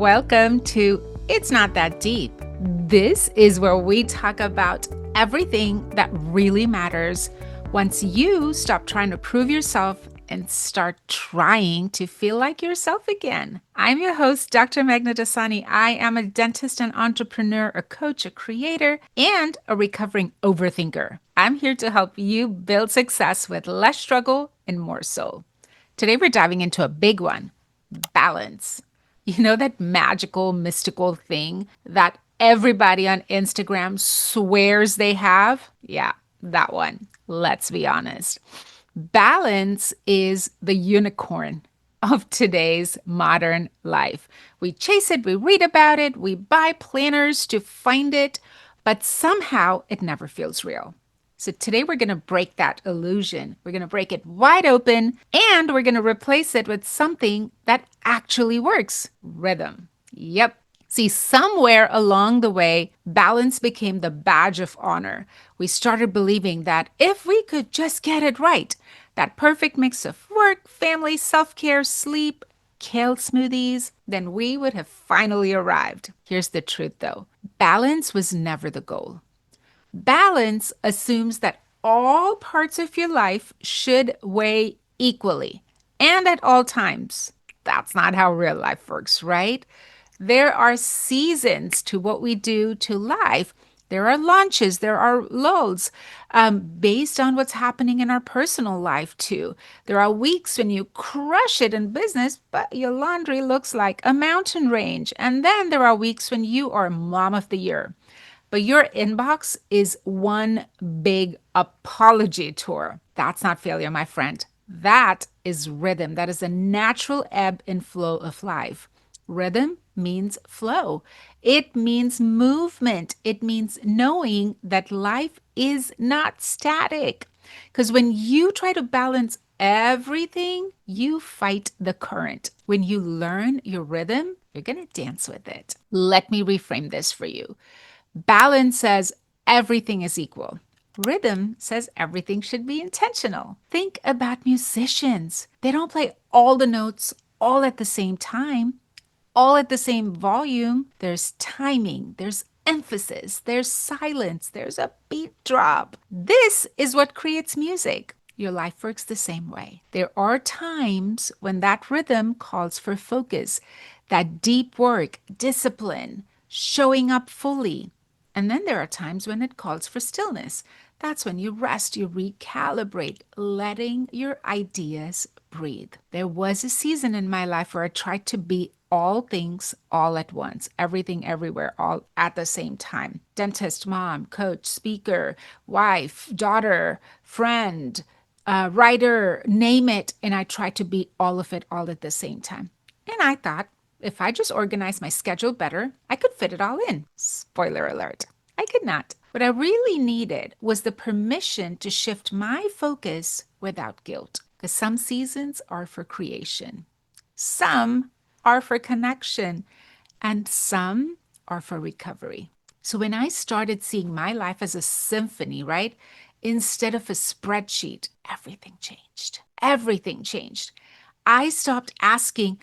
Welcome to It's Not That Deep. This is where we talk about everything that really matters once you stop trying to prove yourself and start trying to feel like yourself again. I'm your host, Dr. Meghna Dasani. I am a dentist and entrepreneur, a coach, a creator, and a recovering overthinker. I'm here to help you build success with less struggle and more soul. Today, we're diving into a big one: balance. You know, that magical, mystical thing that everybody on Instagram swears they have? Yeah, that one. Let's be honest. Balance is the unicorn of today's modern life. We chase it, we read about it, we buy planners to find it, but somehow it never feels real. So today we're going to break that illusion. We're going to break it wide open and we're going to replace it with something that actually works: rhythm. Yep. See, somewhere along the way, balance became the badge of honor. We started believing that if we could just get it right, that perfect mix of work, family, self-care, sleep, kale smoothies, then we would have finally arrived. Here's the truth though: balance was never the goal. Balance assumes that all parts of your life should weigh equally and at all times. That's not how real life works, right? There are seasons to what we do to life. There are launches, there are lulls, based on what's happening in our personal life, too. There are weeks when you crush it in business, but your laundry looks like a mountain range. And then there are weeks when you are mom of the year, but your inbox is one big apology tour. That's not failure, my friend. That is rhythm. That is a natural ebb and flow of life. Rhythm means flow. It means movement. It means knowing that life is not static. Because when you try to balance everything, you fight the current. When you learn your rhythm, you're going to dance with it. Let me reframe this for you. Balance says everything is equal. Rhythm says everything should be intentional. Think about musicians. They don't play all the notes all at the same time, all at the same volume. There's timing, there's emphasis, there's silence, there's a beat drop. This is what creates music. Your life works the same way. There are times when that rhythm calls for focus, that deep work, discipline, showing up fully. And then there are times when it calls for stillness. That's when you rest, you recalibrate, letting your ideas breathe. There was a season in my life where I tried to be all things all at once, everything, everywhere, all at the same time. Dentist, mom, coach, speaker, wife, daughter, friend, writer, name it. And I tried to be all of it all at the same time. And I thought, if I just organized my schedule better, I could fit it all in. Spoiler alert, I could not. What I really needed was the permission to shift my focus without guilt. Because some seasons are for creation, some are for connection, and some are for recovery. So when I started seeing my life as a symphony, right, instead of a spreadsheet, everything changed. Everything changed. I stopped asking,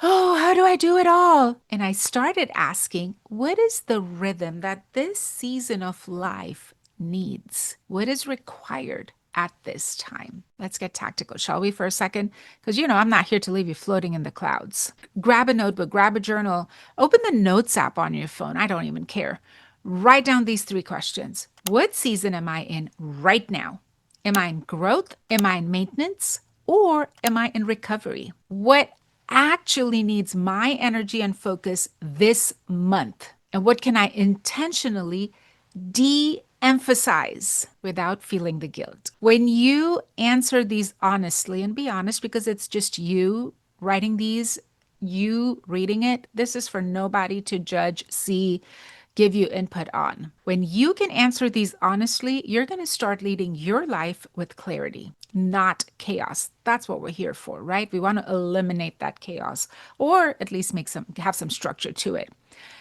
oh, how do I do it all? And I started asking, what is the rhythm that this season of life needs? What is required at this time? Let's get tactical, shall we, for a second? Because, I'm not here to leave you floating in the clouds. Grab a notebook, grab a journal, open the Notes app on your phone. I don't even care. Write down these 3 questions. What season am I in right now? Am I in growth? Am I in maintenance? Or am I in recovery? What actually needs my energy and focus this month? And what can I intentionally de-emphasize without feeling the guilt? When you answer these honestly, and be honest because it's just you writing these, you reading it, this is for nobody to judge, see, give you input on. When you can answer these honestly, you're going to start leading your life with clarity, not chaos. That's what we're here for, right? We want to eliminate that chaos, or at least have some structure to it.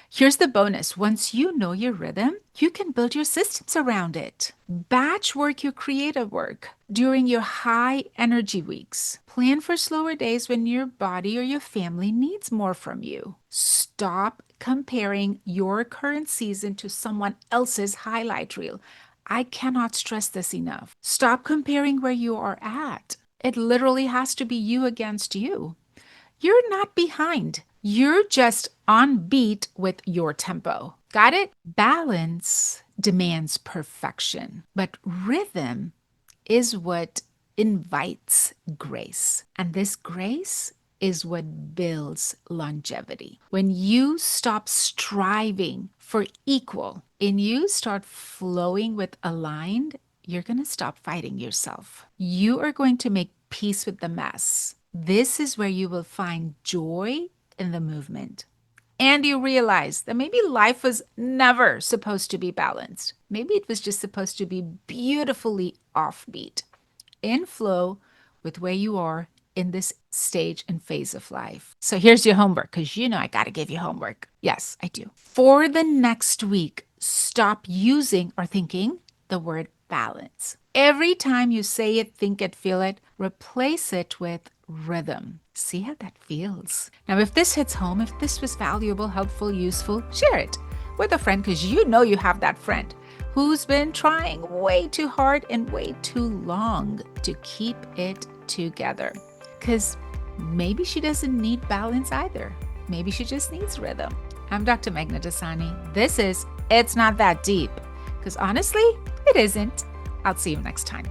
Here's the bonus. Once you know your rhythm, you can build your systems around it. Batch work your creative work during your high energy weeks. Plan for slower days when your body or your family needs more from you. Stop comparing your current season to someone else's highlight reel. I cannot stress this enough. Stop comparing where you are at. It literally has to be you against you. You're not behind. You're just on beat with your tempo. Got it? Balance demands perfection, but rhythm is what invites grace. And this grace is what builds longevity. When you stop striving for equal and you start flowing with aligned, you're going to stop fighting yourself. You are going to make peace with the mess. This is where you will find joy in the movement. And you realize that maybe life was never supposed to be balanced. Maybe it was just supposed to be beautifully offbeat, in flow with where you are in this stage and phase of life. So here's your homework, because you know I got to give you homework. Yes, I do. For the next week, stop using or thinking the word balance. Every time you say it, think it, feel it, replace it with rhythm. See how that feels. Now, if this hits home, if this was valuable, helpful, useful, share it with a friend, because you know you have that friend who's been trying way too hard and way too long to keep it together. Because maybe she doesn't need balance either. Maybe she just needs rhythm. I'm Dr. Meghna Dasani. This is It's Not That Deep. Because honestly, it isn't. I'll see you next time.